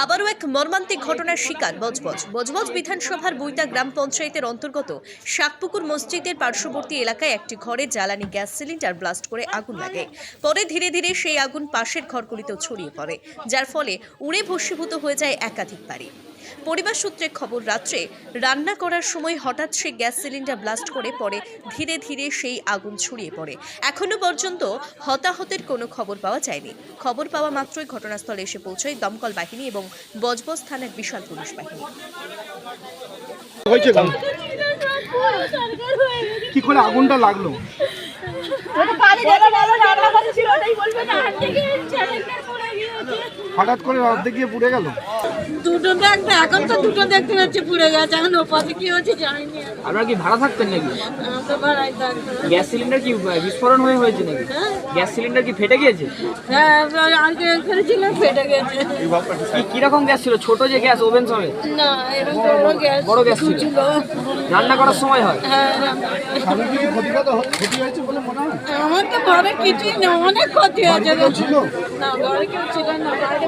আবারও এক মর্মান্তিক ঘটনার শিকার বজবজ বিধানসভার বুইতা গ্রাম পঞ্চায়েতের অন্তর্গত শাকপুকুর মসজিদের পার্শ্ববর্তী এলাকায় একটি ঘরে জ্বালানি গ্যাস সিলিন্ডার ব্লাস্ট করে আগুন লাগে। পরে ধীরে ধীরে সেই আগুন পাশের ঘরগুলিতেও ছড়িয়ে পড়ে, যার ফলে উড়ে ভস্মীভূত হয়ে যায় একাধিক বাড়ি। পরিবার সূত্রে খবর, রাত্রে রান্না করার সময় হঠাৎ সেই গ্যাস সিলিন্ডার ব্লাস্ট করে পরে ধীরে ধীরে সেই আগুন ছড়িয়ে পড়ে। এখনো পর্যন্ত হতাহতের কোনো খবর পাওয়া যায়নি। খবর পাওয়া মাত্রই ঘটনাস্থলে এসে পৌঁছায় দমকল বাহিনী এবং বজবজ থানার বিশাল পুলিশ বাহিনী। কি করে আগুনটা লাগলো? হঠাৎ করে রাতে গিয়ে পুড়ে গেল। দুটো দেখতে এখন তো দুটো দেখতে পাচ্ছি পুড়ে গেছে, এখন ওপাশে কি হচ্ছে জানি না। আপনারা কি ভাড়া থাকতেন নাকি? তো ভাড়াই থাকতাম। গ্যাস সিলিন্ডার কি বিস্ফোরণ হয়েছে নাকি? গ্যাস সিলিন্ডার কি ফেটে গিয়েছে? হ্যাঁ, আজকে করেছিলাম, ফেটে গেছে। কি রকম গ্যাস ছিল? ছোট যে গ্যাস ওভেন সবে? না, এরকম বড় গ্যাস ছিল। রান্না করার সময় হয়? হ্যাঁ, আমার তো ঘরে কিছুই না, অনেক ক্ষতি হয়েছে। ছিল না, ঘরে কেউ ছিল না, বাইরে